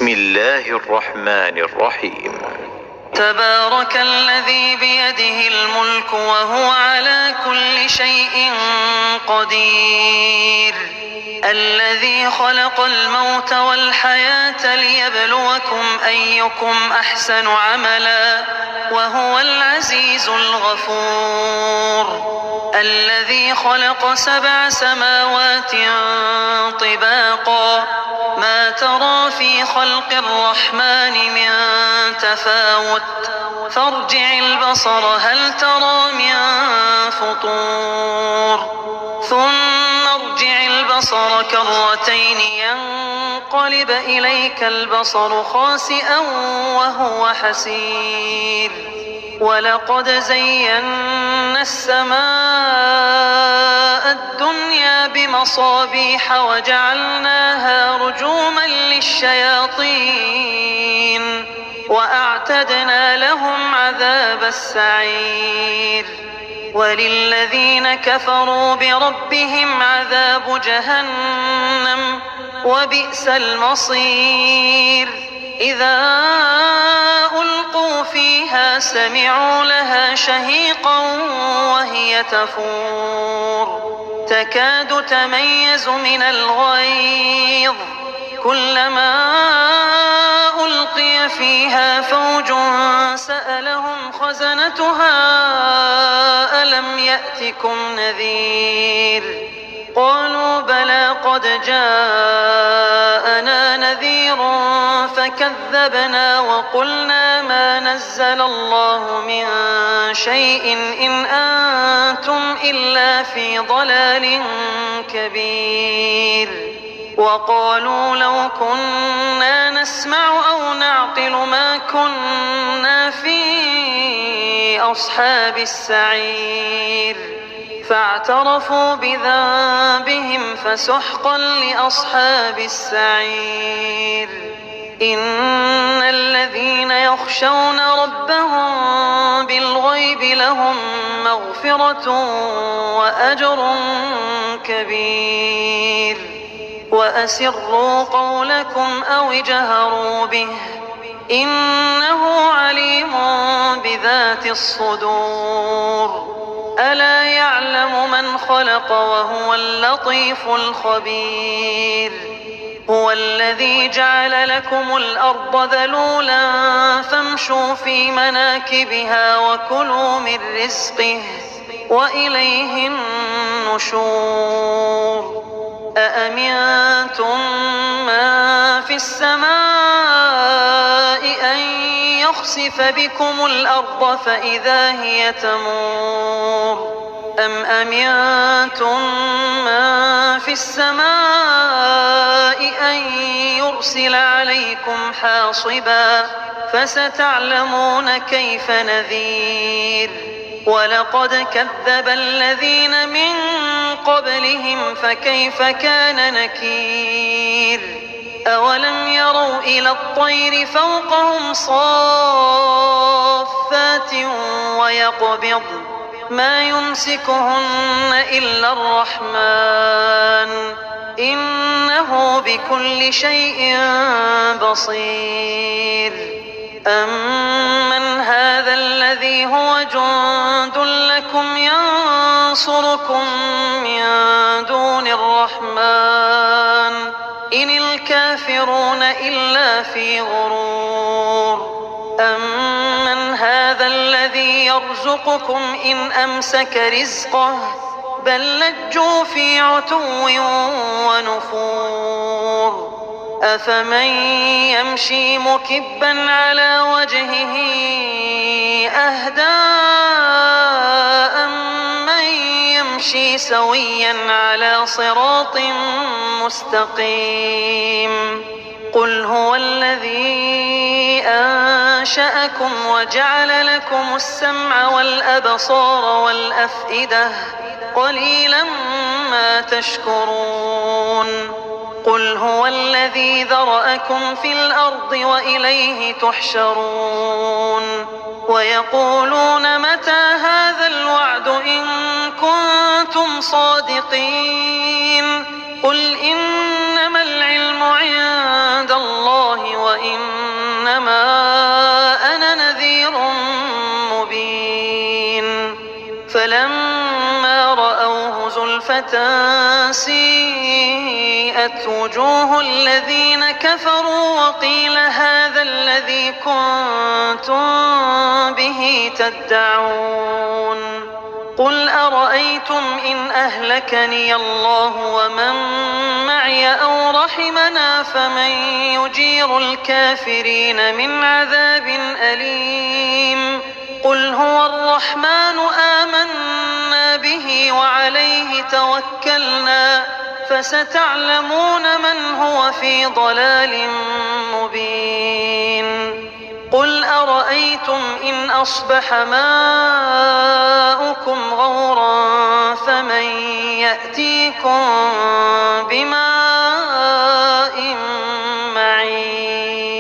بسم الله الرحمن الرحيم. تبارك الذي بيده الملك وهو على كل شيء قدير، الذي خلق الموت والحياة ليبلوكم أيكم أحسن عملا وهو العزيز الغفور، الذي خلق 7 سماوات طباقا ما ترى في خلق الرحمن من تفاوت فارجع البصر هل ترى من فطور ثم ارجع البصر كرتين ينقلب إليك البصر خاسئا وهو حسير، ولقد زينا السماء الدنيا بمصابيح وجعلناها رجوما للشياطين وأعتدنا لهم عذاب السعير، وللذين كفروا بربهم عذاب جهنم وبئس المصير، إذا ألقوا فيها سمعوا لها شهيقا وهي تفور تكاد تميز من الغيظ، كلما ألقي فيها فوج سألهم خزنتها ألم يأتكم نذير، قالوا بلى قد جاءنا نذير فكذبنا وقلنا ما نزل الله من شيء إن أنتم إلا في ضلال كبير، وقالوا لو كنا نسمع أو نعقل ما كنا في أصحاب السعير، فاعترفوا بذنبهم فسحقا لأصحاب السعير، إن الذين يخشون ربهم بالغيب لهم مغفرة وأجر كبير، وأسروا قولكم أو اجهروا به إنه عليم بذات الصدور، ألا يعلم من خلق وهو اللطيف الخبير، هو الذي جعل لكم الأرض ذلولا فامشوا في مناكبها وكلوا من رزقه وإليه النشور، أأمنتم من في السماء أن يخسف بكم الأرض فإذا هي تمور، أم أمنتم من في السماء أن يرسل عليكم حاصبا فستعلمون كيف نذير، ولقد كذب الذين من قبلهم فكيف كان نكير، أولم يروا إلى الطير فوقهم صافات ويقبض ما يمسكهن إلا الرحمن إنه بكل شيء بصير، أمن هذا الذي هو جند لكم ينصركم من دون الرحمن إن الكافرون إلا في غرور، أمن هذا الذي يرزقكم إن أمسك رزقه بل لجوا في عتو ونفور، أفمن يمشي مكبا على وجهه أهدى أمن يمشي سويا على صراط مستقيم، قل هو الذي أنشأكم وجعل لكم السمع والأبصار والأفئدة قليلا ما تشكرون، قل هو الذي ذرأكم في الأرض وإليه تحشرون، ويقولون متى هذا الوعد إن كنتم صادقين، قل إنما العلم عند الله إنما أنا نذير مبين فلما رأوه زلفة سيئت وجوه الذين كفروا وقيل هذا الذي كنتم به تدعون قل أرأيتم إن أهلكني الله ومن معي أو رحمنا فمن يجير الكافرين من عذاب أليم قل هو الرحمن آمنا به وعليه توكلنا فستعلمون من هو في ضلال مبين قل أرأيتم إن أصبح ماؤكم غورا فمن يأتيكم بماء